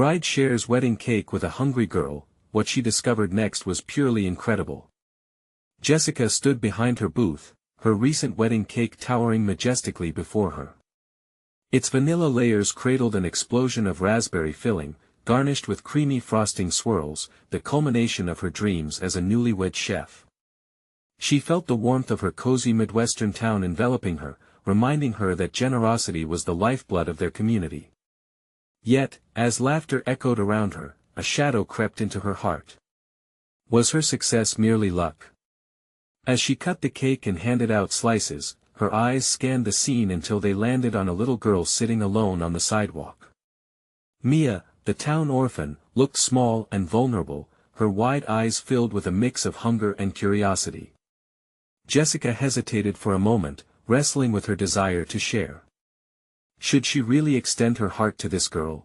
Bride shares wedding cake with a hungry girl. What she discovered next was purely incredible. Jessica stood behind her booth, her recent wedding cake towering majestically before her. Its vanilla layers cradled an explosion of raspberry filling, garnished with creamy frosting swirls, the culmination of her dreams as a newlywed chef. She felt the warmth of her cozy Midwestern town enveloping her, reminding her that generosity was the lifeblood of their community. Yet, as laughter echoed around her, a shadow crept into her heart. Was her success merely luck? As she cut the cake and handed out slices, her eyes scanned the scene until they landed on a little girl sitting alone on the sidewalk. Mia, the town orphan, looked small and vulnerable, her wide eyes filled with a mix of hunger and curiosity. Jessica hesitated for a moment, wrestling with her desire to share. Should she really extend her heart to this girl?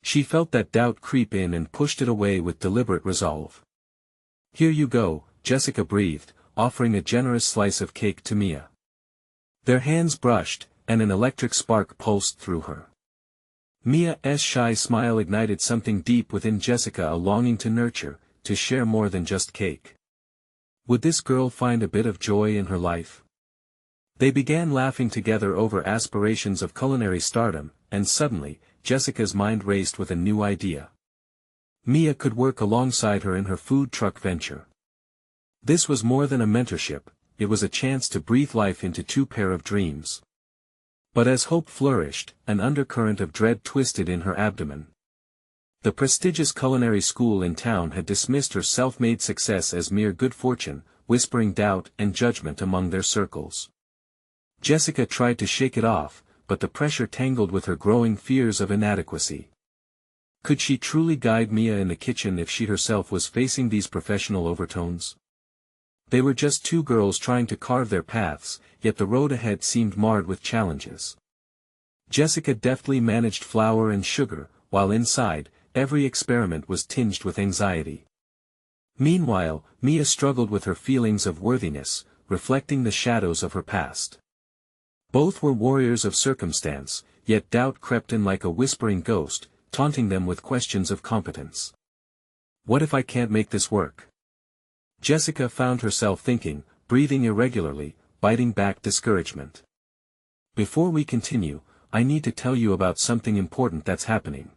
She felt that doubt creep in and pushed it away with deliberate resolve. "Here you go," Jessica breathed, offering a generous slice of cake to Mia. Their hands brushed, and an electric spark pulsed through her. Mia's shy smile ignited something deep within Jessica, a longing to nurture, to share more than just cake. Would this girl find a bit of joy in her life? They began laughing together over aspirations of culinary stardom, and suddenly, Jessica's mind raced with a new idea. Mia could work alongside her in her food truck venture. This was more than a mentorship, it was a chance to breathe life into two pair of dreams. But as hope flourished, an undercurrent of dread twisted in her abdomen. The prestigious culinary school in town had dismissed her self-made success as mere good fortune, whispering doubt and judgment among their circles. Jessica tried to shake it off, but the pressure tangled with her growing fears of inadequacy. Could she truly guide Mia in the kitchen if she herself was facing these professional overtones? They were just two girls trying to carve their paths, yet the road ahead seemed marred with challenges. Jessica deftly managed flour and sugar, while inside, every experiment was tinged with anxiety. Meanwhile, Mia struggled with her feelings of worthiness, reflecting the shadows of her past. Both were warriors of circumstance, yet doubt crept in like a whispering ghost, taunting them with questions of competence. What if I can't make this work? Jessica found herself thinking, breathing irregularly, biting back discouragement. Before we continue, I need to tell you about something important that's happening.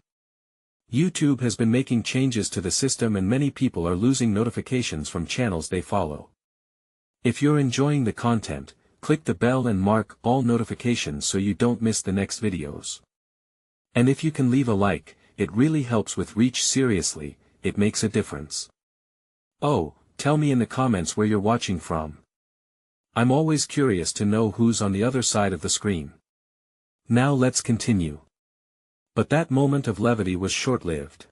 YouTube has been making changes to the system and many people are losing notifications from channels they follow. If you're enjoying the content, click the bell and mark all notifications so you don't miss the next videos. And if you can leave a like, it really helps with reach. Seriously, it makes a difference. Oh, tell me in the comments where you're watching from. I'm always curious to know who's on the other side of the screen. Now let's continue. But that moment of levity was short-lived.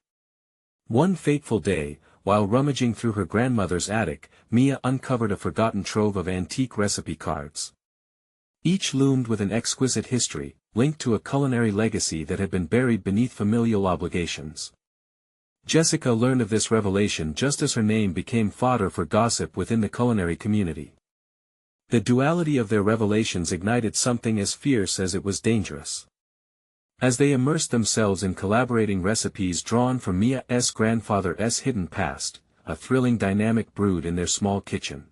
One fateful day, while rummaging through her grandmother's attic, Mia uncovered a forgotten trove of antique recipe cards. Each loomed with an exquisite history, linked to a culinary legacy that had been buried beneath familial obligations. Jessica learned of this revelation just as her name became fodder for gossip within the culinary community. The duality of their revelations ignited something as fierce as it was dangerous. As they immersed themselves in collaborating recipes drawn from Mia's grandfather's hidden past, a thrilling dynamic brewed in their small kitchen.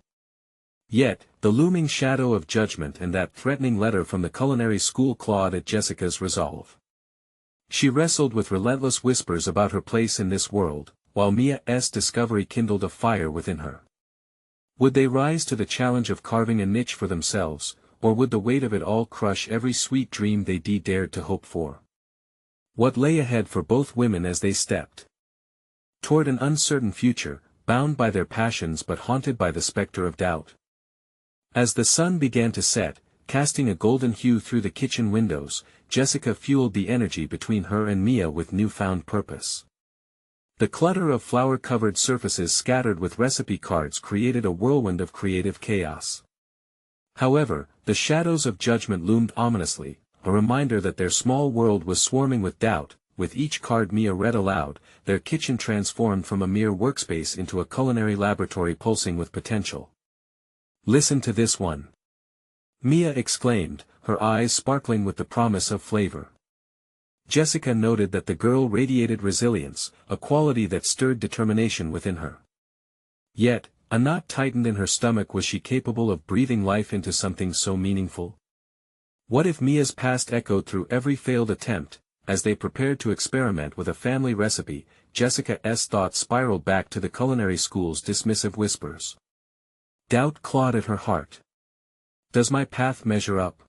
Yet, the looming shadow of judgment and that threatening letter from the culinary school clawed at Jessica's resolve. She wrestled with relentless whispers about her place in this world, while Mia's discovery kindled a fire within her. Would they rise to the challenge of carving a niche for themselves, or would the weight of it all crush every sweet dream they dared to hope for? What lay ahead for both women as they stepped toward an uncertain future, bound by their passions but haunted by the specter of doubt? As the sun began to set, casting a golden hue through the kitchen windows, Jessica fueled the energy between her and Mia with newfound purpose. The clutter of flour-covered surfaces scattered with recipe cards created a whirlwind of creative chaos. However, the shadows of judgment loomed ominously, a reminder that their small world was swarming with doubt. With each card Mia read aloud, their kitchen transformed from a mere workspace into a culinary laboratory pulsing with potential. "Listen to this one," Mia exclaimed, her eyes sparkling with the promise of flavor. Jessica noted that the girl radiated resilience, a quality that stirred determination within her. Yet, a knot tightened in her stomach. Was she capable of breathing life into something so meaningful? What if Mia's past echoed through every failed attempt? As they prepared to experiment with a family recipe, Jessica's thoughts spiraled back to the culinary school's dismissive whispers. Doubt clawed at her heart. Does my path measure up?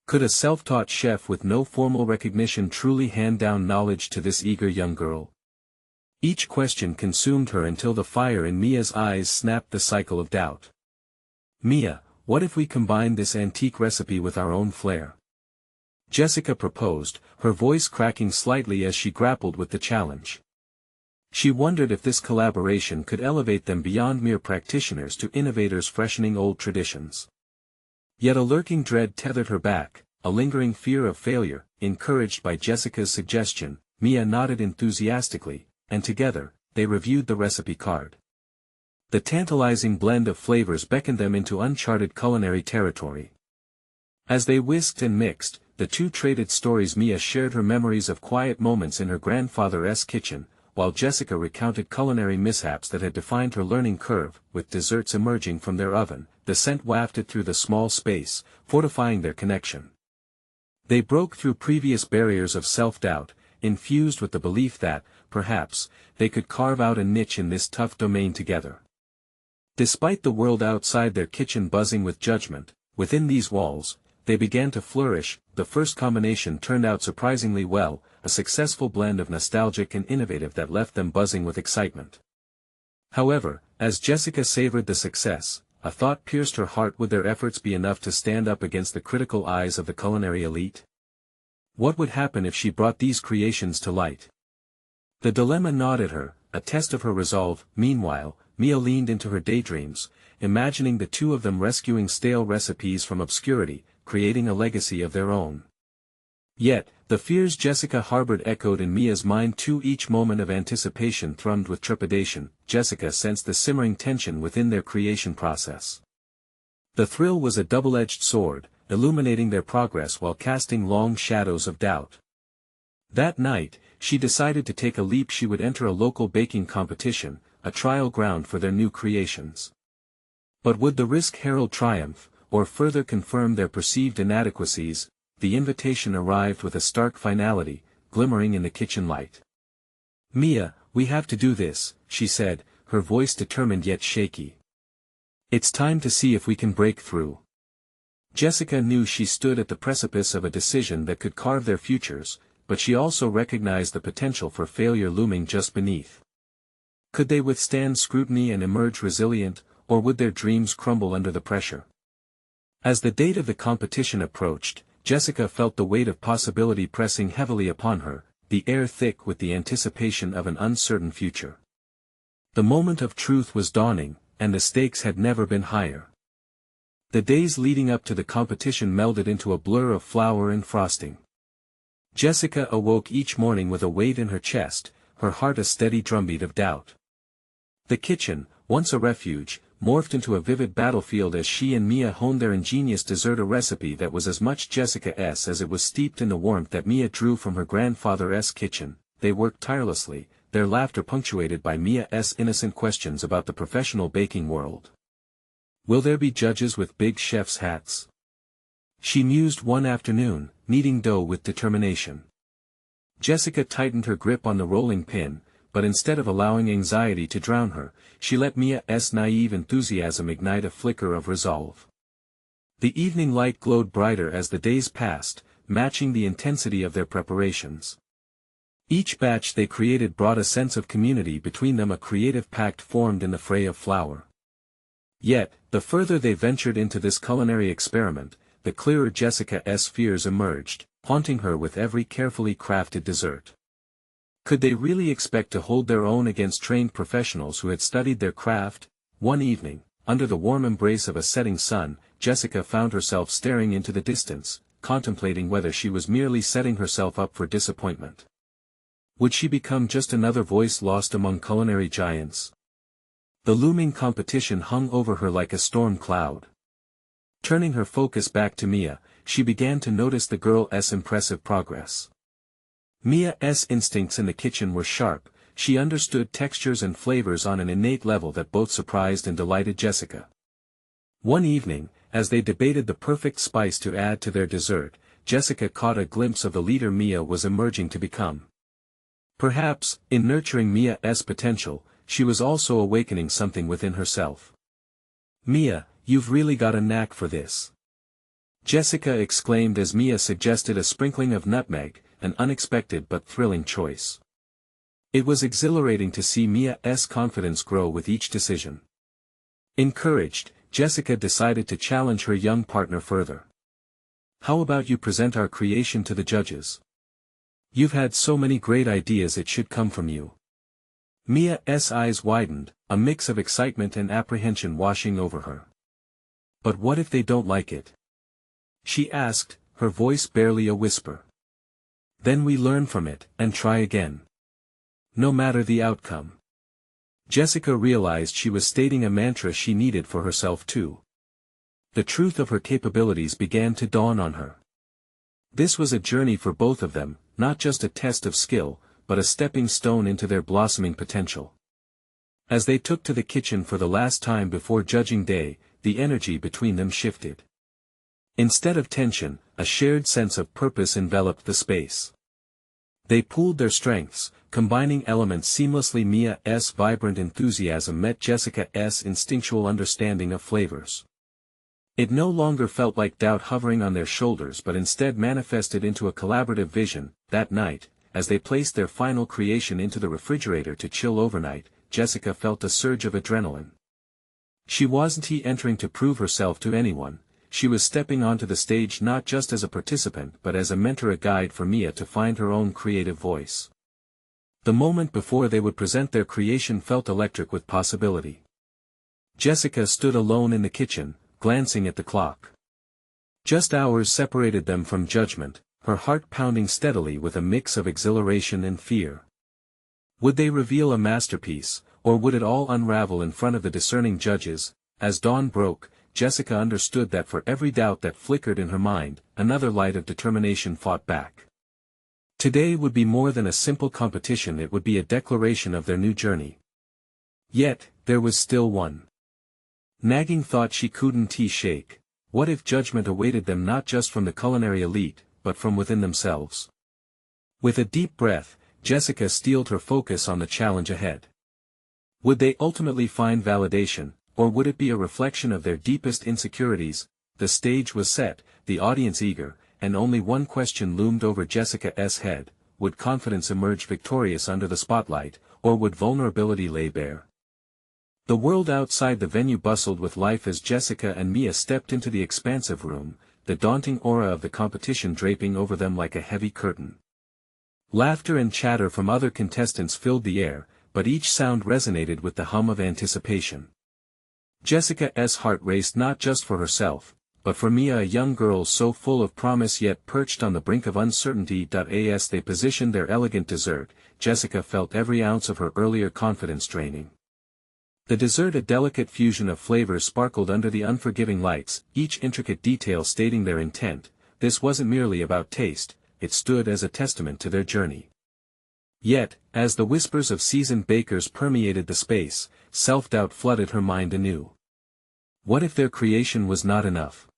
Could a self-taught chef with no formal recognition truly hand down knowledge to this eager young girl? Each question consumed her until the fire in Mia's eyes snapped the cycle of doubt. Mia, what if we combine this antique recipe with our own flair? Jessica proposed, her voice cracking slightly as she grappled with the challenge. She wondered if this collaboration could elevate them beyond mere practitioners to innovators freshening old traditions. Yet a lurking dread tethered her back, a lingering fear of failure. Encouraged by Jessica's suggestion, Mia nodded enthusiastically, and together, they reviewed the recipe card. The tantalizing blend of flavors beckoned them into uncharted culinary territory. As they whisked and mixed, the two traded stories. Mia shared her memories of quiet moments in her grandfather's kitchen, while Jessica recounted culinary mishaps that had defined her learning curve. With desserts emerging from their oven, the scent wafted through the small space, fortifying their connection. They broke through previous barriers of self-doubt, infused with the belief that, perhaps, they could carve out a niche in this tough domain together. Despite the world outside their kitchen buzzing with judgment, within these walls, they began to flourish. The first combination turned out surprisingly well, a successful blend of nostalgic and innovative that left them buzzing with excitement. However, as Jessica savored the success, a thought pierced her heart. Would their efforts be enough to stand up against the critical eyes of the culinary elite? What would happen if she brought these creations to light? The dilemma gnawed at her, a test of her resolve. Meanwhile, Mia leaned into her daydreams, imagining the two of them rescuing stale recipes from obscurity, creating a legacy of their own. Yet, the fears Jessica harbored echoed in Mia's mind too. Each moment of anticipation thrummed with trepidation. Jessica sensed the simmering tension within their creation process. The thrill was a double-edged sword, illuminating their progress while casting long shadows of doubt. That night, she decided to take a leap. She would enter a local baking competition, a trial ground for their new creations. But would the risk herald triumph, or further confirm their perceived inadequacies? The invitation arrived with a stark finality, glimmering in the kitchen light. Mia, we have to do this, she said, her voice determined yet shaky. It's time to see if we can break through. Jessica knew she stood at the precipice of a decision that could carve their futures, but she also recognized the potential for failure looming just beneath. Could they withstand scrutiny and emerge resilient, or would their dreams crumble under the pressure? As the date of the competition approached, Jessica felt the weight of possibility pressing heavily upon her, the air thick with the anticipation of an uncertain future. The moment of truth was dawning, and the stakes had never been higher. The days leading up to the competition melded into a blur of flour and frosting. Jessica awoke each morning with a weight in her chest, her heart a steady drumbeat of doubt. The kitchen, once a refuge, morphed into a vivid battlefield as she and Mia honed their ingenious dessert, a recipe that was as much Jessica's as it was steeped in the warmth that Mia drew from her grandfather's kitchen. They worked tirelessly, their laughter punctuated by Mia's innocent questions about the professional baking world. Will there be judges with big chef's hats? She mused one afternoon, kneading dough with determination. Jessica tightened her grip on the rolling pin, but instead of allowing anxiety to drown her, she let Mia's naive enthusiasm ignite a flicker of resolve. The evening light glowed brighter as the days passed, matching the intensity of their preparations. Each batch they created brought a sense of community between them, a creative pact formed in the fray of flour. Yet, the further they ventured into this culinary experiment, the clearer Jessica's fears emerged, haunting her with every carefully crafted dessert. Could they really expect to hold their own against trained professionals who had studied their craft? One evening, under the warm embrace of a setting sun, Jessica found herself staring into the distance, contemplating whether she was merely setting herself up for disappointment. Would she become just another voice lost among culinary giants? The looming competition hung over her like a storm cloud. Turning her focus back to Mia, she began to notice the girl's impressive progress. Mia's instincts in the kitchen were sharp. She understood textures and flavors on an innate level that both surprised and delighted Jessica. One evening, as they debated the perfect spice to add to their dessert, Jessica caught a glimpse of the leader Mia was emerging to become. Perhaps, in nurturing Mia's potential, she was also awakening something within herself. "Mia, you've really got a knack for this," Jessica exclaimed as Mia suggested a sprinkling of nutmeg, an unexpected but thrilling choice. It was exhilarating to see Mia's confidence grow with each decision. Encouraged, Jessica decided to challenge her young partner further. "How about you present our creation to the judges? You've had so many great ideas, it should come from you." Mia's eyes widened, a mix of excitement and apprehension washing over her. "But what if they don't like it?" she asked, her voice barely a whisper. "Then we learn from it, and try again. No matter the outcome." Jessica realized she was stating a mantra she needed for herself too. The truth of her capabilities began to dawn on her. This was a journey for both of them, not just a test of skill, but a stepping stone into their blossoming potential. As they took to the kitchen for the last time before judging day, the energy between them shifted. Instead of tension, a shared sense of purpose enveloped the space. They pooled their strengths, combining elements seamlessly. Mia's vibrant enthusiasm met Jessica's instinctual understanding of flavors. It no longer felt like doubt hovering on their shoulders but instead manifested into a collaborative vision. That night, as they placed their final creation into the refrigerator to chill overnight, Jessica felt a surge of adrenaline. She wasn't entering to prove herself to anyone. She was stepping onto the stage not just as a participant but as a mentor, a guide for Mia to find her own creative voice. The moment before they would present their creation felt electric with possibility. Jessica stood alone in the kitchen, glancing at the clock. Just hours separated them from judgment, her heart pounding steadily with a mix of exhilaration and fear. Would they reveal a masterpiece, or would it all unravel in front of the discerning judges? As dawn broke, Jessica understood that for every doubt that flickered in her mind, another light of determination fought back. Today would be more than a simple competition, it would be a declaration of their new journey. Yet, there was still one nagging thought she couldn't shake. What if judgment awaited them not just from the culinary elite, but from within themselves? With a deep breath, Jessica steeled her focus on the challenge ahead. Would they ultimately find validation, or would it be a reflection of their deepest insecurities? The stage was set, the audience eager, and only one question loomed over Jessica's head: would confidence emerge victorious under the spotlight, or would vulnerability lay bare? The world outside the venue bustled with life as Jessica and Mia stepped into the expansive room, the daunting aura of the competition draping over them like a heavy curtain. Laughter and chatter from other contestants filled the air, but each sound resonated with the hum of anticipation. Jessica's heart raced not just for herself, but for Mia, a young girl so full of promise yet perched on the brink of uncertainty. As they positioned their elegant dessert, Jessica felt every ounce of her earlier confidence draining. The dessert, a delicate fusion of flavors, sparkled under the unforgiving lights, each intricate detail stating their intent. This wasn't merely about taste, it stood as a testament to their journey. Yet, as the whispers of seasoned bakers permeated the space, self-doubt flooded her mind anew. What if their creation was not enough?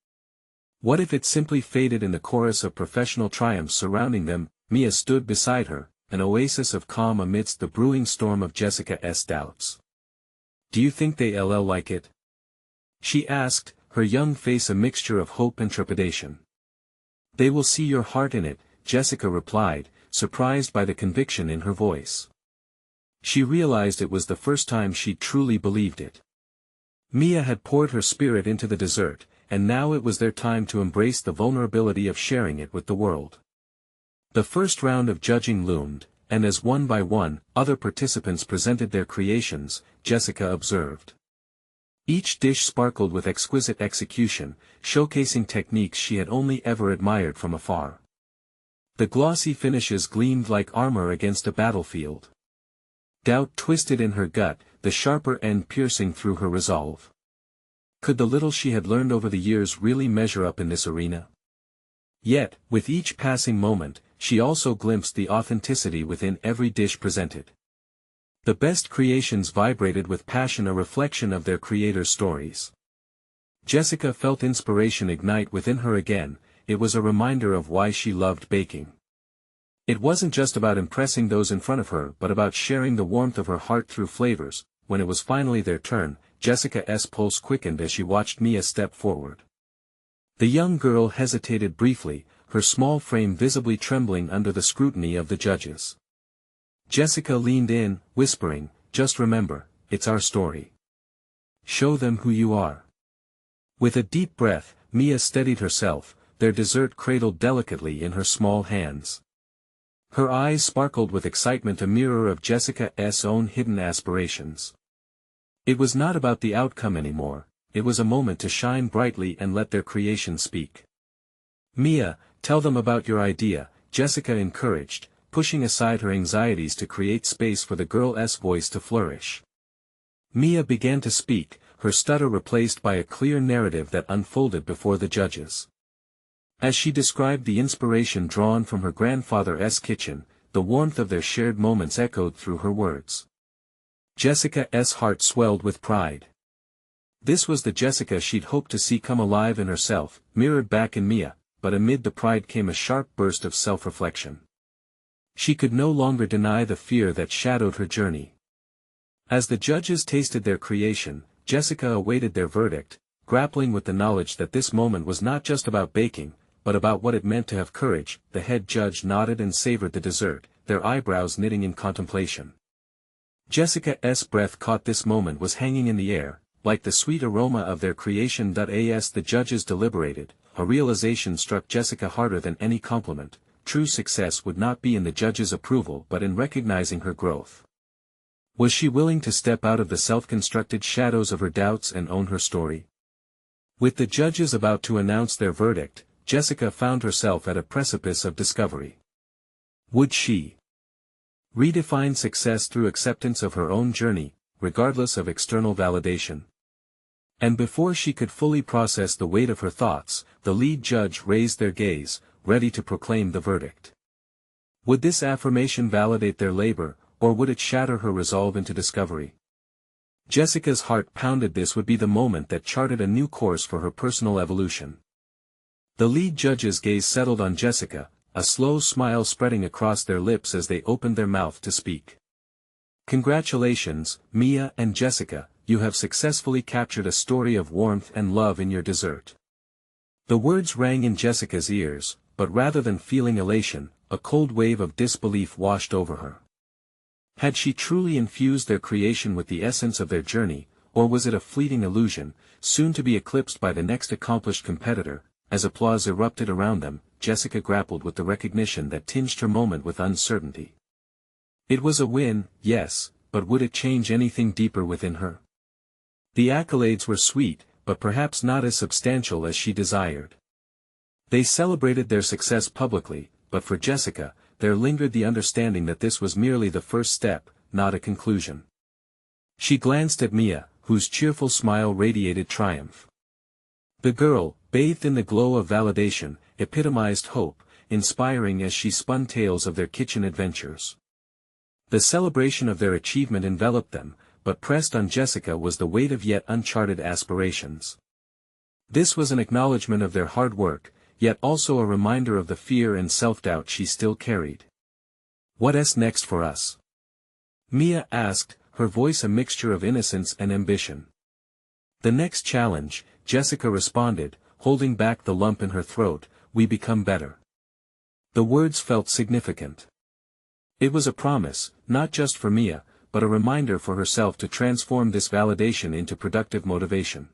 What if it simply faded in the chorus of professional triumphs surrounding them? Mia stood beside her, an oasis of calm amidst the brewing storm of Jessica's doubts. "Do you think they'll like it?" she asked, her young face a mixture of hope and trepidation. "They will see your heart in it," Jessica replied, surprised by the conviction in her voice. She realized it was the first time she'd truly believed it. Mia had poured her spirit into the dessert, and now it was their time to embrace the vulnerability of sharing it with the world. The first round of judging loomed, and as one by one, other participants presented their creations, Jessica observed. Each dish sparkled with exquisite execution, showcasing techniques she had only ever admired from afar. The glossy finishes gleamed like armor against a battlefield. Doubt twisted in her gut, the sharper end piercing through her resolve. Could the little she had learned over the years really measure up in this arena? Yet, with each passing moment, she also glimpsed the authenticity within every dish presented. The best creations vibrated with passion, a reflection of their creators' stories. Jessica felt inspiration ignite within her again. It was a reminder of why she loved baking. It wasn't just about impressing those in front of her but about sharing the warmth of her heart through flavors. When it was finally their turn, Jessica's pulse quickened as she watched Mia step forward. The young girl hesitated briefly, her small frame visibly trembling under the scrutiny of the judges. Jessica leaned in, whispering, "Just remember, it's our story. Show them who you are." With a deep breath, Mia steadied herself, their dessert cradled delicately in her small hands. Her eyes sparkled with excitement, a mirror of Jessica's own hidden aspirations. It was not about the outcome anymore, it was a moment to shine brightly and let their creation speak. "Mia, tell them about your idea," Jessica encouraged, pushing aside her anxieties to create space for the girl's voice to flourish. Mia began to speak, her stutter replaced by a clear narrative that unfolded before the judges. As she described the inspiration drawn from her grandfather's kitchen, the warmth of their shared moments echoed through her words. Jessica's heart swelled with pride. This was the Jessica she'd hoped to see come alive in herself, mirrored back in Mia, but amid the pride came a sharp burst of self-reflection. She could no longer deny the fear that shadowed her journey. As the judges tasted their creation, Jessica awaited their verdict, grappling with the knowledge that this moment was not just about baking, but about what it meant to have courage. The head judge nodded and savored the dessert, their eyebrows knitting in contemplation. Jessica's breath caught this moment was hanging in the air, like the sweet aroma of their creation. As the judges deliberated, a realization struck Jessica harder than any compliment: true success would not be in the judges' approval but in recognizing her growth. Was she willing to step out of the self-constructed shadows of her doubts and own her story? With the judges about to announce their verdict, Jessica found herself at a precipice of discovery. Would she redefine success through acceptance of her own journey, regardless of external validation? And before she could fully process the weight of her thoughts, the lead judge raised their gaze, ready to proclaim the verdict. Would this affirmation validate their labor, or would it shatter her resolve into discovery? Jessica's heart pounded. This would be the moment that charted a new course for her personal evolution. The lead judge's gaze settled on Jessica, a slow smile spreading across their lips as they opened their mouth to speak. "Congratulations, Mia and Jessica, you have successfully captured a story of warmth and love in your dessert." The words rang in Jessica's ears, but rather than feeling elation, a cold wave of disbelief washed over her. Had she truly infused their creation with the essence of their journey, or was it a fleeting illusion, soon to be eclipsed by the next accomplished competitor? As applause erupted around them, Jessica grappled with the recognition that tinged her moment with uncertainty. It was a win, yes, but would it change anything deeper within her? The accolades were sweet, but perhaps not as substantial as she desired. They celebrated their success publicly, but for Jessica, there lingered the understanding that this was merely the first step, not a conclusion. She glanced at Mia, whose cheerful smile radiated triumph. The girl, bathed in the glow of validation, epitomized hope, inspiring as she spun tales of their kitchen adventures. The celebration of their achievement enveloped them, but pressed on Jessica was the weight of yet uncharted aspirations. This was an acknowledgement of their hard work, yet also a reminder of the fear and self-doubt she still carried. "What's next for us?" Mia asked, her voice a mixture of innocence and ambition. "The next challenge," Jessica responded, holding back the lump in her throat, "we become better." The words felt significant. It was a promise, not just for Mia, but a reminder for herself to transform this validation into productive motivation.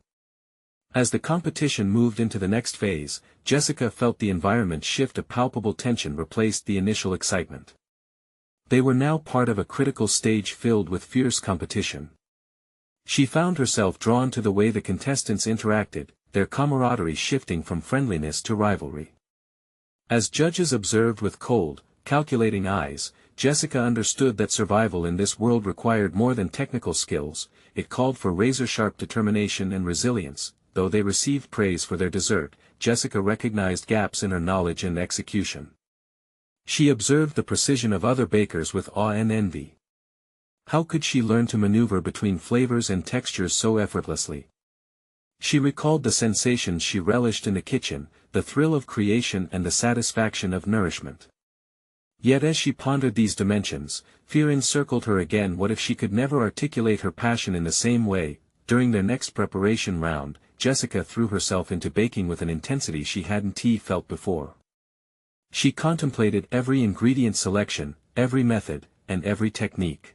As the competition moved into the next phase, Jessica felt the environment shift. A palpable tension replaced the initial excitement. They were now part of a critical stage filled with fierce competition. She found herself drawn to the way the contestants interacted, their camaraderie shifting from friendliness to rivalry. As judges observed with cold, calculating eyes, Jessica understood that survival in this world required more than technical skills. It called for razor-sharp determination and resilience. Though they received praise for their dessert, Jessica recognized gaps in her knowledge and execution. She observed the precision of other bakers with awe and envy. How could she learn to maneuver between flavors and textures so effortlessly? She recalled the sensations she relished in the kitchen, the thrill of creation and the satisfaction of nourishment. Yet as she pondered these dimensions, fear encircled her again. What if she could never articulate her passion in the same way? During their next preparation round, Jessica threw herself into baking with an intensity she hadn't felt before. She contemplated every ingredient selection, every method, and every technique.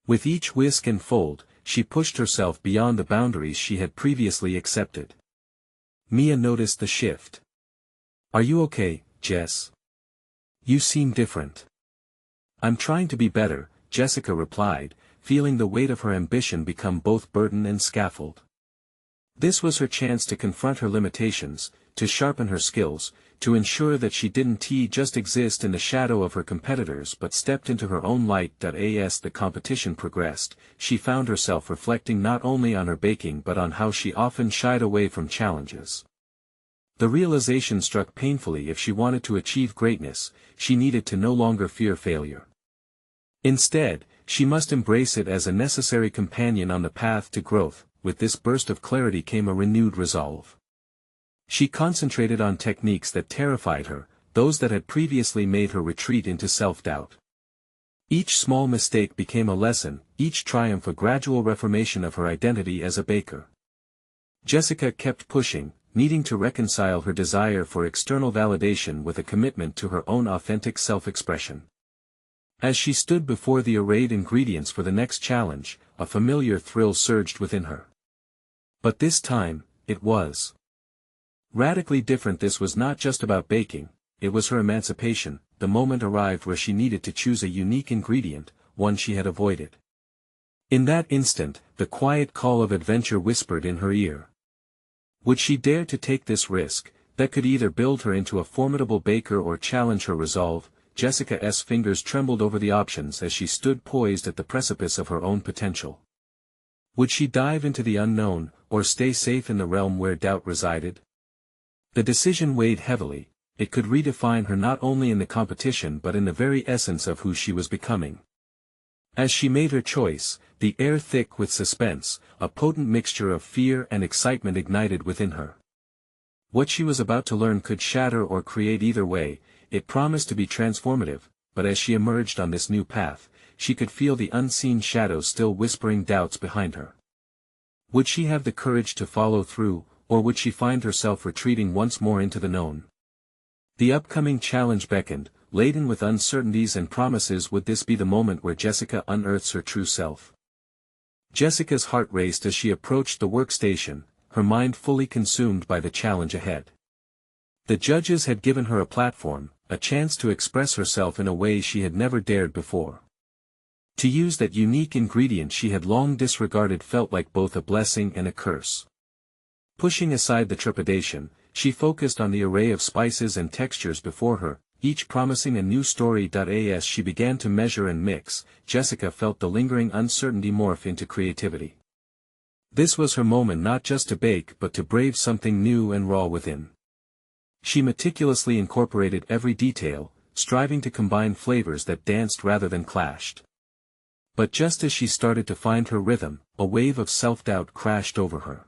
With each whisk and fold, she pushed herself beyond the boundaries she had previously accepted. Mia noticed the shift. "Are you okay, Jess? You seem different." "I'm trying to be better," Jessica replied, feeling the weight of her ambition become both burden and scaffold. This was her chance to confront her limitations, to sharpen her skills, to ensure that she didn't just exist in the shadow of her competitors but stepped into her own light. As the competition progressed, she found herself reflecting not only on her baking but on how she often shied away from challenges. The realization struck painfully: if she wanted to achieve greatness, she needed to no longer fear failure. Instead, she must embrace it as a necessary companion on the path to growth. With this burst of clarity came a renewed resolve. She concentrated on techniques that terrified her, those that had previously made her retreat into self-doubt. Each small mistake became a lesson, each triumph a gradual reformation of her identity as a baker. Jessica kept pushing, needing to reconcile her desire for external validation with a commitment to her own authentic self-expression. As she stood before the arrayed ingredients for the next challenge, a familiar thrill surged within her. But this time, it was radically different. This was not just about baking, it was her emancipation. The moment arrived where she needed to choose a unique ingredient, one she had avoided. In that instant, the quiet call of adventure whispered in her ear. Would she dare to take this risk, that could either build her into a formidable baker or challenge her resolve? Jessica's fingers trembled over the options as she stood poised at the precipice of her own potential. Would she dive into the unknown, or stay safe in the realm where doubt resided? The decision weighed heavily. It could redefine her not only in the competition but in the very essence of who she was becoming. As she made her choice, the air thick with suspense, a potent mixture of fear and excitement ignited within her. What she was about to learn could shatter or create. Either way, it promised to be transformative. But as she emerged on this new path, she could feel the unseen shadows still whispering doubts behind her. Would she have the courage to follow through, or would she find herself retreating once more into the known? The upcoming challenge beckoned, laden with uncertainties and promises. Would this be the moment where Jessica unearths her true self? Jessica's heart raced as she approached the workstation, her mind fully consumed by the challenge ahead. The judges had given her a platform, a chance to express herself in a way she had never dared before. To use that unique ingredient she had long disregarded felt like both a blessing and a curse. Pushing aside the trepidation, she focused on the array of spices and textures before her, each promising a new story. As she began to measure and mix, Jessica felt the lingering uncertainty morph into creativity. This was her moment not just to bake but to brave something new and raw within. She meticulously incorporated every detail, striving to combine flavors that danced rather than clashed. But just as she started to find her rhythm, a wave of self-doubt crashed over her.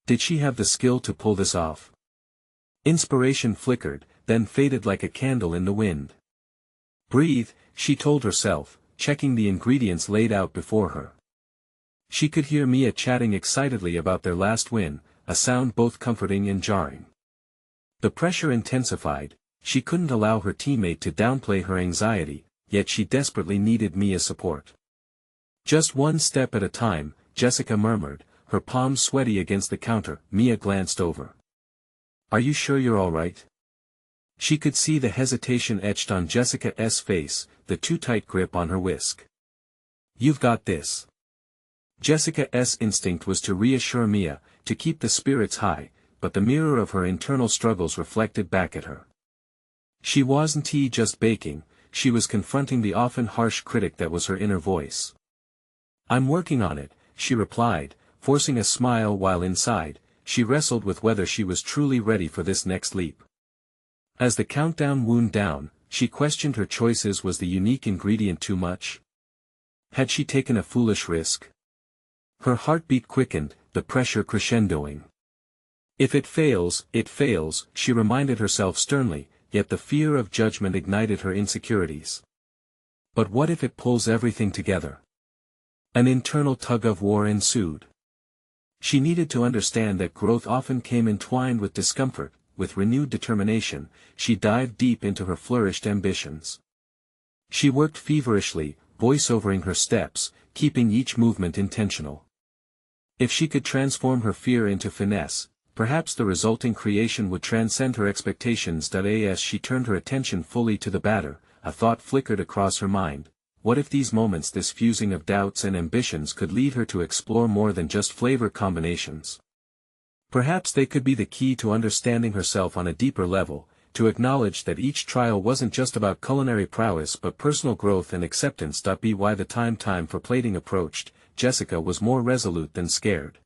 Did she have the skill to pull this off? Inspiration flickered, then faded like a candle in the wind. Breathe, she told herself, checking the ingredients laid out before her. She could hear Mia chatting excitedly about their last win, a sound both comforting and jarring. The pressure intensified. She couldn't allow her teammate to downplay her anxiety, yet she desperately needed Mia's support. Just one step at a time, Jessica murmured, her palms sweaty against the counter. Mia glanced over. Are you sure you're all right? She could see the hesitation etched on Jessica's face, the too tight grip on her whisk. You've got this. Jessica's instinct was to reassure Mia, to keep the spirits high, but the mirror of her internal struggles reflected back at her. She wasn't just baking, she was confronting the often harsh critic that was her inner voice. I'm working on it, she replied, forcing a smile while inside, she wrestled with whether she was truly ready for this next leap. As the countdown wound down, she questioned her choices. Was the unique ingredient too much? Had she taken a foolish risk? Her heartbeat quickened, the pressure crescendoing. If it fails, she reminded herself sternly, yet the fear of judgment ignited her insecurities. But what if it pulls everything together? An internal tug-of-war ensued. She needed to understand that growth often came entwined with discomfort. With renewed determination, she dived deep into her flourished ambitions. She worked feverishly, voice-overing her steps, keeping each movement intentional. If she could transform her fear into finesse, perhaps the resulting creation would transcend her expectations. As she turned her attention fully to the batter, a thought flickered across her mind. What if these moments, this fusing of doubts and ambitions, could lead her to explore more than just flavor combinations? Perhaps they could be the key to understanding herself on a deeper level, to acknowledge that each trial wasn't just about culinary prowess but personal growth and acceptance. By the time for plating approached, Jessica was more resolute than scared.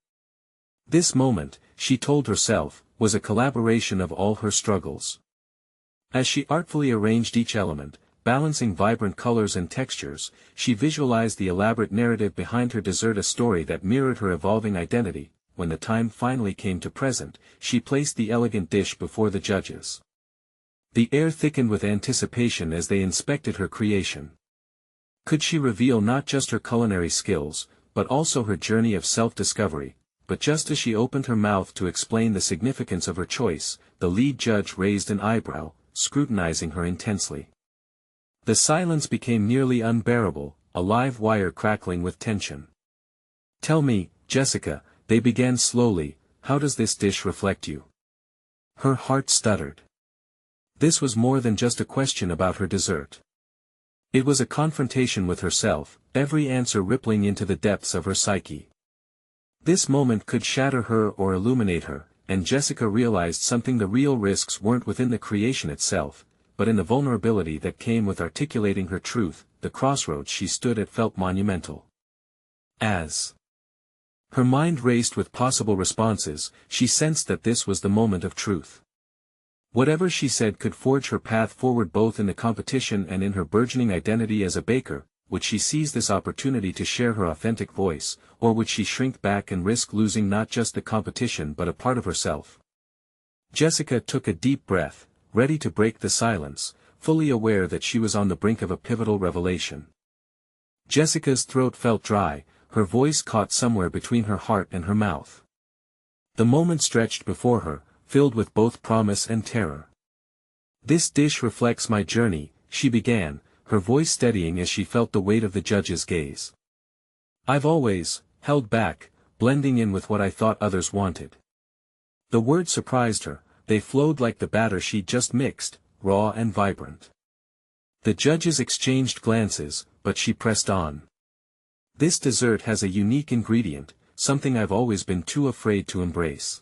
This moment, she told herself, was a collaboration of all her struggles. As she artfully arranged each element, balancing vibrant colors and textures, she visualized the elaborate narrative behind her dessert, a story that mirrored her evolving identity. When the time finally came to present, she placed the elegant dish before the judges. The air thickened with anticipation as they inspected her creation. Could she reveal not just her culinary skills, but also her journey of self-discovery? But just as she opened her mouth to explain the significance of her choice, the lead judge raised an eyebrow, scrutinizing her intensely. The silence became nearly unbearable, a live wire crackling with tension. "Tell me, Jessica," they began slowly, "how does this dish reflect you?" Her heart stuttered. This was more than just a question about her dessert. It was a confrontation with herself, every answer rippling into the depths of her psyche. This moment could shatter her or illuminate her, and Jessica realized something: the real risks weren't within the creation itself, but in the vulnerability that came with articulating her truth. The crossroads she stood at felt monumental. As her mind raced with possible responses, she sensed that this was the moment of truth. Whatever she said could forge her path forward, both in the competition and in her burgeoning identity as a baker. Would she seize this opportunity to share her authentic voice, or would she shrink back and risk losing not just the competition but a part of herself? Jessica took a deep breath, ready to break the silence, fully aware that she was on the brink of a pivotal revelation. Jessica's throat felt dry, her voice caught somewhere between her heart and her mouth. The moment stretched before her, filled with both promise and terror. "This dish reflects my journey," she began, her voice steadying as she felt the weight of the judge's gaze. "I've always held back, blending in with what I thought others wanted." The words surprised her, they flowed like the batter she'd just mixed, raw and vibrant. The judges exchanged glances, but she pressed on. "This dessert has a unique ingredient, something I've always been too afraid to embrace."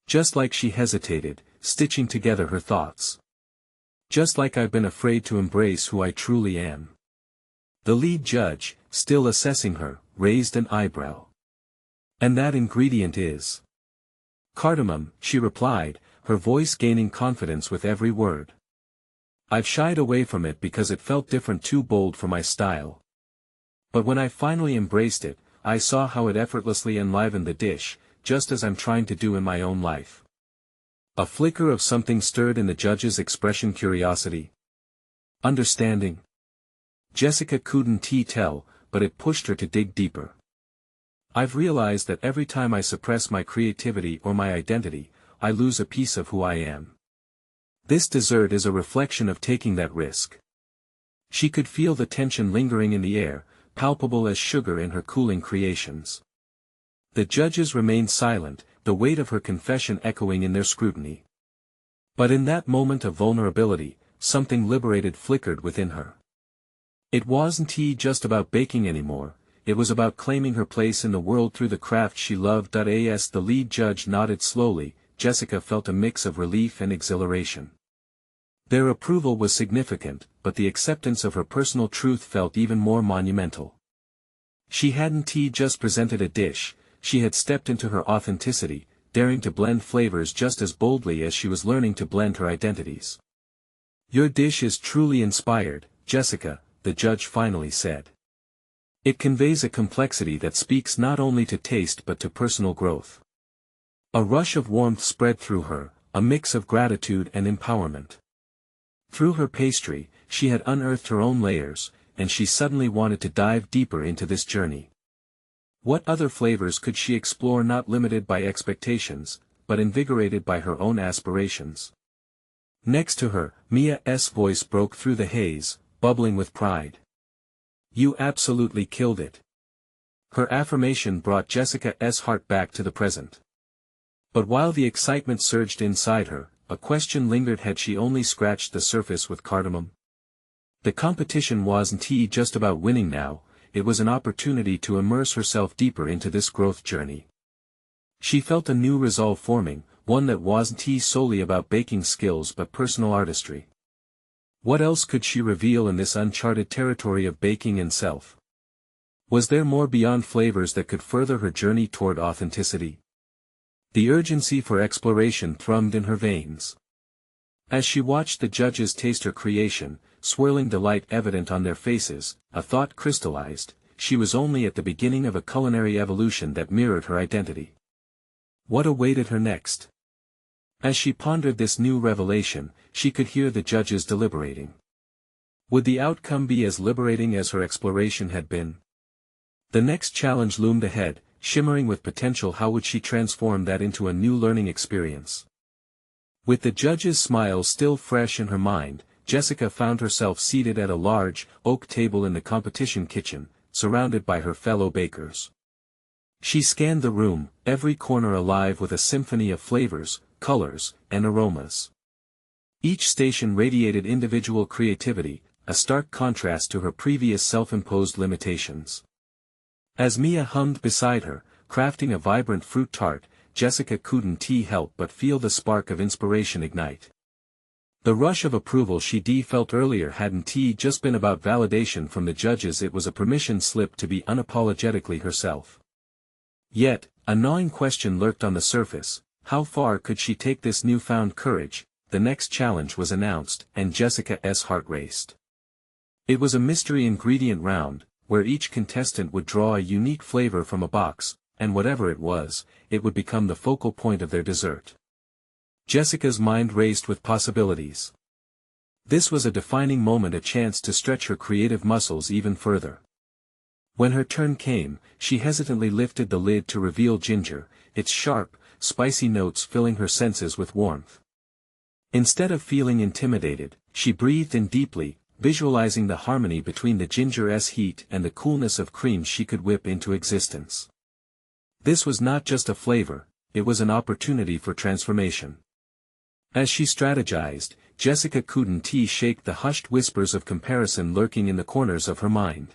Just like she hesitated, stitching together her thoughts. "Just like I've been afraid to embrace who I truly am." The lead judge, still assessing her, raised an eyebrow. "And that ingredient is?" "Cardamom," she replied, her voice gaining confidence with every word. "I've shied away from it because it felt different, too bold for my style. But when I finally embraced it, I saw how it effortlessly enlivened the dish, just as I'm trying to do in my own life." A flicker of something stirred in the judge's expression: curiosity? Understanding? Jessica couldn't tell, but it pushed her to dig deeper. "I've realized that every time I suppress my creativity or my identity, I lose a piece of who I am. This dessert is a reflection of taking that risk." She could feel the tension lingering in the air, palpable as sugar in her cooling creations. The judges remained silent, the weight of her confession echoing in their scrutiny. But in that moment of vulnerability, something liberated flickered within her. It wasn't just about baking anymore, it was about claiming her place in the world through the craft she loved. As the lead judge nodded slowly, Jessica felt a mix of relief and exhilaration. Their approval was significant, but the acceptance of her personal truth felt even more monumental. She hadn't just presented a dish, she had stepped into her authenticity, daring to blend flavors just as boldly as she was learning to blend her identities. "Your dish is truly inspired, Jessica," the judge finally said. "It conveys a complexity that speaks not only to taste but to personal growth." A rush of warmth spread through her, a mix of gratitude and empowerment. Through her pastry, she had unearthed her own layers, and she suddenly wanted to dive deeper into this journey. What other flavors could she explore, not limited by expectations, but invigorated by her own aspirations? Next to her, Mia's voice broke through the haze, bubbling with pride. "You absolutely killed it." Her affirmation brought Jessica's heart back to the present. But while the excitement surged inside her, a question lingered: had she only scratched the surface with cardamom? The competition wasn't just about winning now, it was an opportunity to immerse herself deeper into this growth journey. She felt a new resolve forming, one that wasn't solely about baking skills but personal artistry. What else could she reveal in this uncharted territory of baking and self? Was there more beyond flavors that could further her journey toward authenticity? The urgency for exploration thrummed in her veins. As she watched the judges taste her creation, swirling delight evident on their faces, a thought crystallized: she was only at the beginning of a culinary evolution that mirrored her identity. What awaited her next? As she pondered this new revelation, she could hear the judges deliberating. Would the outcome be as liberating as her exploration had been? The next challenge loomed ahead, shimmering with potential. How would she transform that into a new learning experience? With the judges' smiles still fresh in her mind, Jessica found herself seated at a large, oak table in the competition kitchen, surrounded by her fellow bakers. She scanned the room, every corner alive with a symphony of flavors, colors, and aromas. Each station radiated individual creativity, a stark contrast to her previous self-imposed limitations. As Mia hummed beside her, crafting a vibrant fruit tart, Jessica couldn't help but feel the spark of inspiration ignite. The rush of approval she felt earlier hadn't just been about validation from the judges, it was a permission slip to be unapologetically herself. Yet, a gnawing question lurked on the surface: how far could she take this newfound courage? The next challenge was announced, and Jessica's heart raced. It was a mystery ingredient round, where each contestant would draw a unique flavor from a box, and whatever it was, it would become the focal point of their dessert. Jessica's mind raced with possibilities. This was a defining moment, a chance to stretch her creative muscles even further. When her turn came, she hesitantly lifted the lid to reveal ginger, its sharp, spicy notes filling her senses with warmth. Instead of feeling intimidated, she breathed in deeply, visualizing the harmony between the ginger's heat and the coolness of cream she could whip into existence. This was not just a flavor, it was an opportunity for transformation. As she strategized, Jessica couldn't shake the hushed whispers of comparison lurking in the corners of her mind.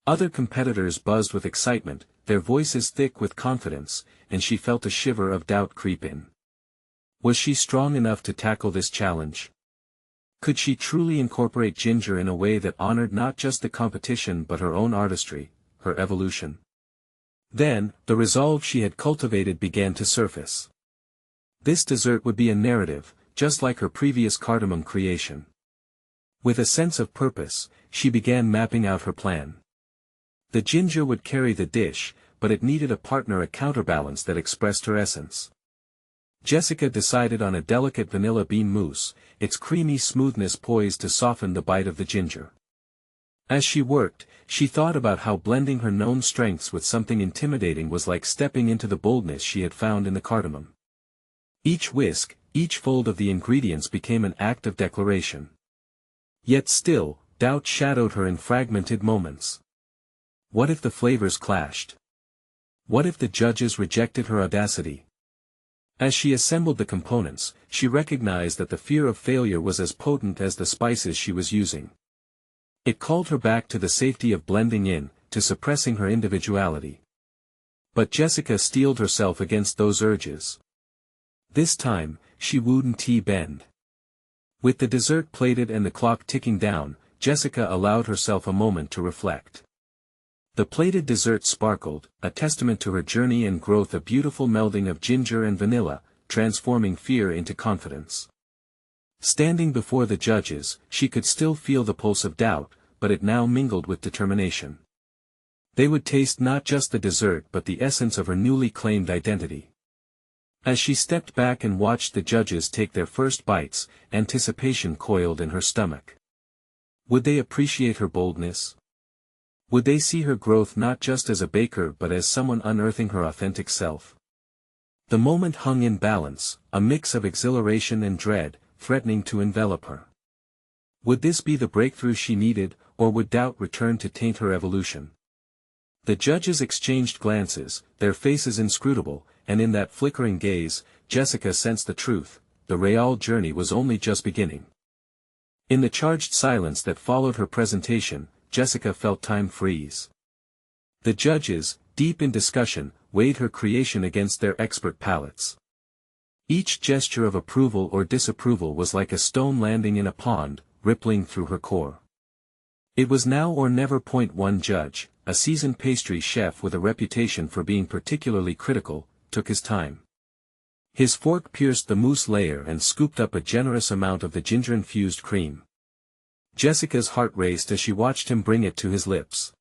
Other competitors buzzed with excitement, their voices thick with confidence, and she felt a shiver of doubt creep in. Was she strong enough to tackle this challenge? Could she truly incorporate ginger in a way that honored not just the competition but her own artistry, her evolution? Then, the resolve she had cultivated began to surface. This dessert would be a narrative, just like her previous cardamom creation. With a sense of purpose, she began mapping out her plan. The ginger would carry the dish, but it needed a partner, a counterbalance that expressed her essence. Jessica decided on a delicate vanilla bean mousse, its creamy smoothness poised to soften the bite of the ginger. As she worked, she thought about how blending her known strengths with something intimidating was like stepping into the boldness she had found in the cardamom. Each whisk, each fold of the ingredients became an act of declaration. Yet still, doubt shadowed her in fragmented moments. What if the flavors clashed? What if the judges rejected her audacity? As she assembled the components, she recognized that the fear of failure was as potent as the spices she was using. It called her back to the safety of blending in, to suppressing her individuality. But Jessica steeled herself against those urges. This time, she wouldn't bend. With the dessert plated and the clock ticking down, Jessica allowed herself a moment to reflect. The plated dessert sparkled, a testament to her journey and growth, a beautiful melding of ginger and vanilla, transforming fear into confidence. Standing before the judges, she could still feel the pulse of doubt, but it now mingled with determination. They would taste not just the dessert but the essence of her newly claimed identity. As she stepped back and watched the judges take their first bites, anticipation coiled in her stomach. Would they appreciate her boldness? Would they see her growth not just as a baker but as someone unearthing her authentic self? The moment hung in balance, a mix of exhilaration and dread, threatening to envelop her. Would this be the breakthrough she needed, or would doubt return to taint her evolution? The judges exchanged glances, their faces inscrutable, and in that flickering gaze, Jessica sensed the truth: the real journey was only just beginning. In the charged silence that followed her presentation, Jessica felt time freeze. The judges, deep in discussion, weighed her creation against their expert palates. Each gesture of approval or disapproval was like a stone landing in a pond, rippling through her core. It was now or never. One judge, a seasoned pastry chef with a reputation for being particularly critical, took his time. His fork pierced the mousse layer and scooped up a generous amount of the ginger-infused cream. Jessica's heart raced as she watched him bring it to his lips.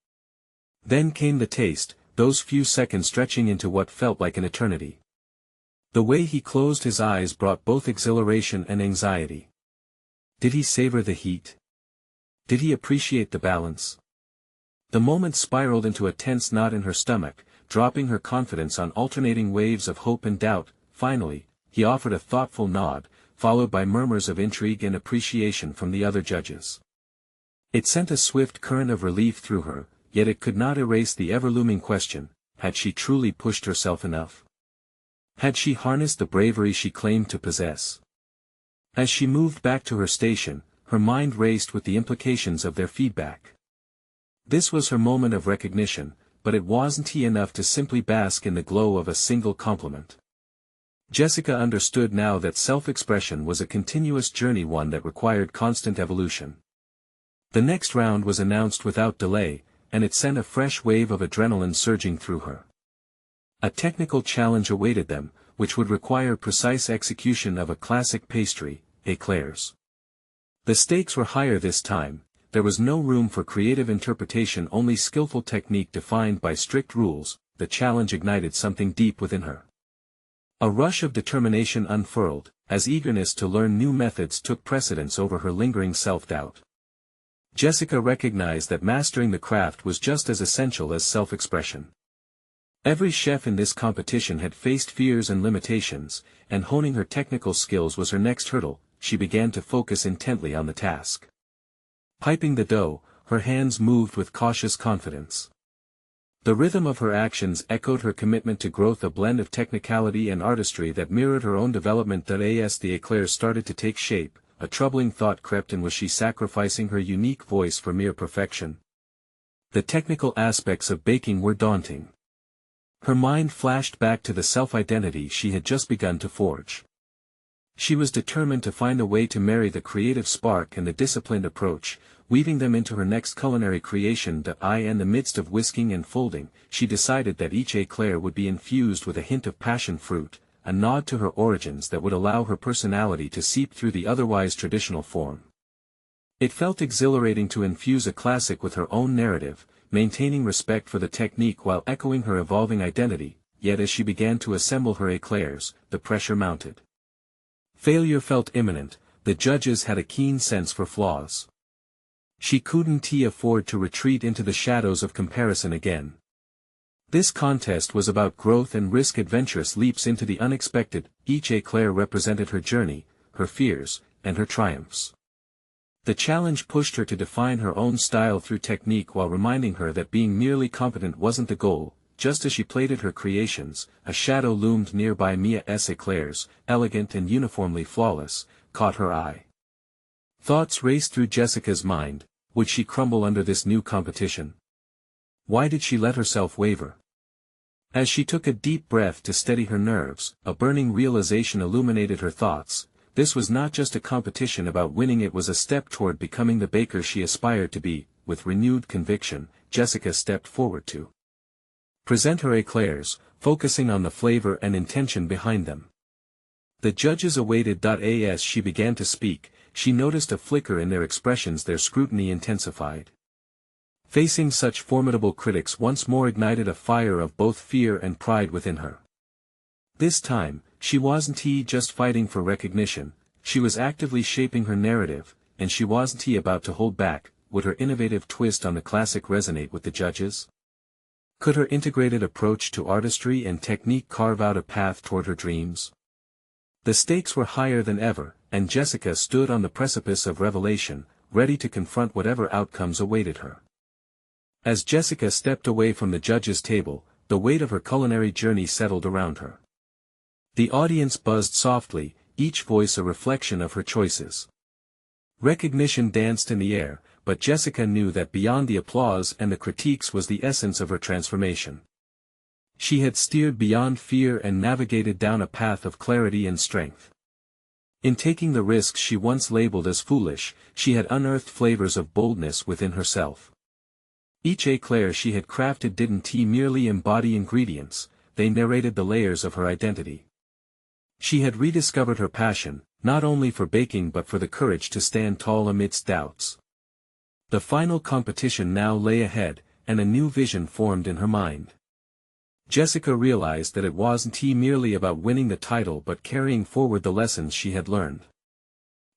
Then came the taste, those few seconds stretching into what felt like an eternity. The way he closed his eyes brought both exhilaration and anxiety. Did he savor the heat? Did he appreciate the balance? The moment spiraled into a tense knot in her stomach, dropping her confidence on alternating waves of hope and doubt. Finally, he offered a thoughtful nod, followed by murmurs of intrigue and appreciation from the other judges. It sent a swift current of relief through her, yet it could not erase the ever-looming question: had she truly pushed herself enough? Had she harnessed the bravery she claimed to possess? As she moved back to her station, her mind raced with the implications of their feedback. This was her moment of recognition, but it wasn't enough to simply bask in the glow of a single compliment. Jessica understood now that self-expression was a continuous journey, one that required constant evolution. The next round was announced without delay, and it sent a fresh wave of adrenaline surging through her. A technical challenge awaited them, which would require precise execution of a classic pastry, éclairs. The stakes were higher this time. There was no room for creative interpretation, only skillful technique defined by strict rules. The challenge ignited something deep within her. A rush of determination unfurled, as eagerness to learn new methods took precedence over her lingering self-doubt. Jessica recognized that mastering the craft was just as essential as self-expression. Every chef in this competition had faced fears and limitations, and honing her technical skills was her next hurdle. She began to focus intently on the task. Piping the dough, her hands moved with cautious confidence. The rhythm of her actions echoed her commitment to growth, a blend of technicality and artistry that mirrored her own development. As the éclairs started to take shape, a troubling thought crept in: was she sacrificing her unique voice for mere perfection? The technical aspects of baking were daunting. Her mind flashed back to the self-identity she had just begun to forge. She was determined to find a way to marry the creative spark and the disciplined approach, weaving them into her next culinary creation. In the midst of whisking and folding, she decided that each éclair would be infused with a hint of passion fruit, a nod to her origins that would allow her personality to seep through the otherwise traditional form. It felt exhilarating to infuse a classic with her own narrative, maintaining respect for the technique while echoing her evolving identity. Yet as she began to assemble her éclairs, the pressure mounted. Failure felt imminent. The judges had a keen sense for flaws. She couldn't afford to retreat into the shadows of comparison again. This contest was about growth and risk, adventurous leaps into the unexpected. Each éclair represented her journey, her fears, and her triumphs. The challenge pushed her to define her own style through technique while reminding her that being merely competent wasn't the goal. Just as she plated her creations, a shadow loomed nearby. Mia's éclairs, elegant and uniformly flawless, caught her eye. Thoughts raced through Jessica's mind: would she crumble under this new competition? Why did she let herself waver? As she took a deep breath to steady her nerves, a burning realization illuminated her thoughts. This was not just a competition about winning, it was a step toward becoming the baker she aspired to be. With renewed conviction, Jessica stepped forward to present her éclairs, focusing on the flavor and intention behind them. The judges awaited. As she began to speak, she noticed a flicker in their expressions. Their scrutiny intensified. Facing such formidable critics once more ignited a fire of both fear and pride within her. This time, she wasn't just fighting for recognition, she was actively shaping her narrative, and she wasn't about to hold back. Would her innovative twist on the classic resonate with the judges? Could her integrated approach to artistry and technique carve out a path toward her dreams? The stakes were higher than ever, and Jessica stood on the precipice of revelation, ready to confront whatever outcomes awaited her. As Jessica stepped away from the judges' table, the weight of her culinary journey settled around her. The audience buzzed softly, each voice a reflection of her choices. Recognition danced in the air, but Jessica knew that beyond the applause and the critiques was the essence of her transformation. She had steered beyond fear and navigated down a path of clarity and strength. In taking the risks she once labeled as foolish, she had unearthed flavors of boldness within herself. Each éclair she had crafted didn't merely embody ingredients, they narrated the layers of her identity. She had rediscovered her passion, not only for baking but for the courage to stand tall amidst doubts. The final competition now lay ahead, and a new vision formed in her mind. Jessica realized that it wasn't merely about winning the title but carrying forward the lessons she had learned.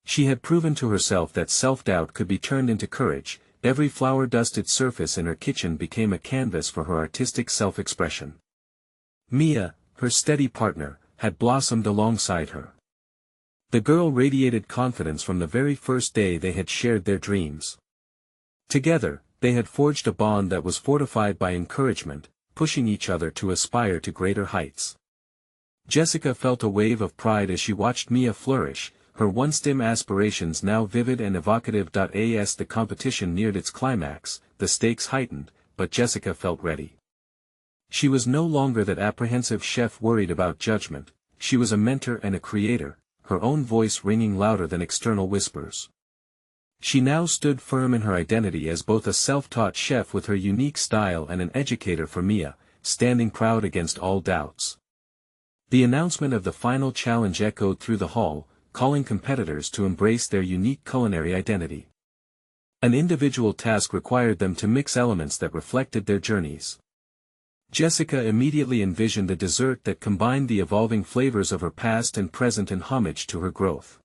She had proven to herself that self-doubt could be turned into courage. Every flour-dusted surface in her kitchen became a canvas for her artistic self-expression. Mia, her steady partner, had blossomed alongside her. The girl radiated confidence from the very first day they had shared their dreams. Together, they had forged a bond that was fortified by encouragement, pushing each other to aspire to greater heights. Jessica felt a wave of pride as she watched Mia flourish, her once dim aspirations now vivid and evocative. As the competition neared its climax, the stakes heightened, but Jessica felt ready. She was no longer that apprehensive chef worried about judgment, she was a mentor and a creator, her own voice ringing louder than external whispers. She now stood firm in her identity as both a self-taught chef with her unique style and an educator for Mia, standing proud against all doubts. The announcement of the final challenge echoed through the hall, calling competitors to embrace their unique culinary identity. An individual task required them to mix elements that reflected their journeys. Jessica immediately envisioned a dessert that combined the evolving flavors of her past and present in homage to her growth.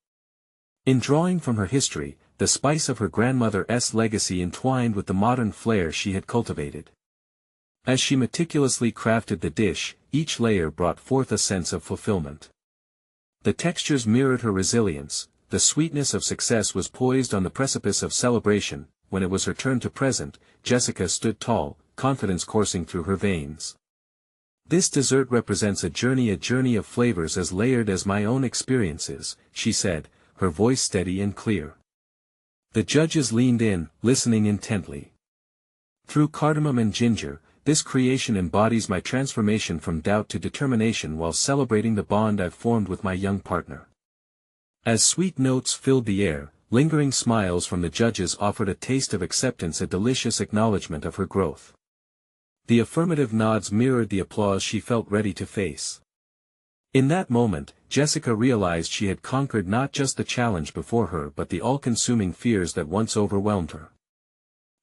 In drawing from her history, the spice of her grandmother's legacy entwined with the modern flair she had cultivated. As she meticulously crafted the dish, each layer brought forth a sense of fulfillment. The textures mirrored her resilience, the sweetness of success was poised on the precipice of celebration. When it was her turn to present, Jessica stood tall, confidence coursing through her veins. This dessert represents a journey of flavors as layered as my own experiences, she said, her voice steady and clear. The judges leaned in, listening intently. Through cardamom and ginger, this creation embodies my transformation from doubt to determination while celebrating the bond I've formed with my young partner. As sweet notes filled the air, lingering smiles from the judges offered a taste of acceptance, a delicious acknowledgement of her growth. The affirmative nods mirrored the applause she felt ready to face. In that moment, Jessica realized she had conquered not just the challenge before her but the all-consuming fears that once overwhelmed her.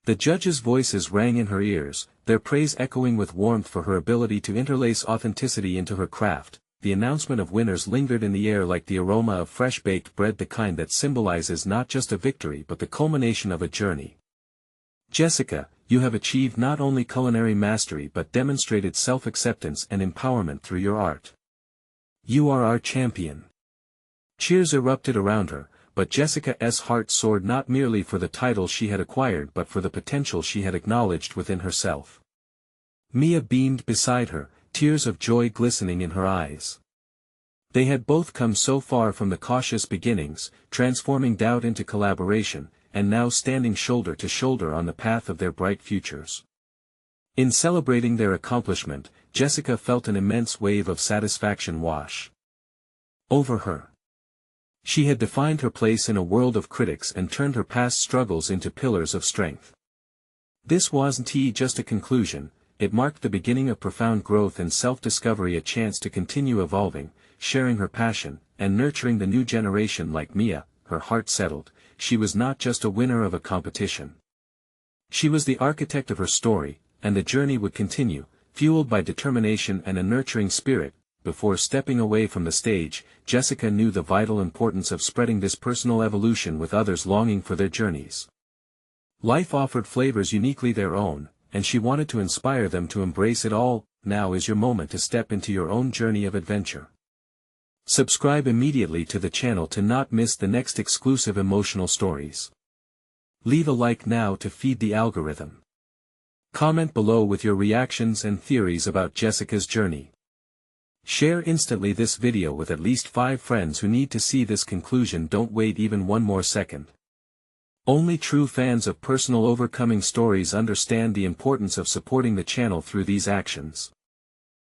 The judges' voices rang in her ears, their praise echoing with warmth for her ability to interlace authenticity into her craft. The announcement of winners lingered in the air like the aroma of fresh-baked bread, the kind that symbolizes not just a victory but the culmination of a journey. Jessica, you have achieved not only culinary mastery but demonstrated self-acceptance and empowerment through your art. You are our champion. Cheers erupted around her, but Jessica's heart soared not merely for the title she had acquired but for the potential she had acknowledged within herself. Mia beamed beside her, tears of joy glistening in her eyes. They had both come so far from the cautious beginnings, transforming doubt into collaboration, and now standing shoulder to shoulder on the path of their bright futures. In celebrating their accomplishment, Jessica felt an immense wave of satisfaction wash over her. She had defined her place in a world of critics and turned her past struggles into pillars of strength. This wasn't just a conclusion, it marked the beginning of profound growth and self-discovery, a chance to continue evolving, sharing her passion, and nurturing the new generation like Mia. Her heart settled. She was not just a winner of a competition. She was the architect of her story, and the journey would continue, fueled by determination and a nurturing spirit. Before stepping away from the stage, Jessica knew the vital importance of spreading this personal evolution with others longing for their journeys. Life offered flavors uniquely their own, and she wanted to inspire them to embrace it all. Now is your moment to step into your own journey of adventure. Subscribe immediately to the channel to not miss the next exclusive emotional stories. Leave a like now to feed the algorithm. Comment below with your reactions and theories about Jessica's journey. Share instantly this video with at least 5 friends who need to see this conclusion. Don't wait even one more second. Only true fans of personal overcoming stories understand the importance of supporting the channel through these actions.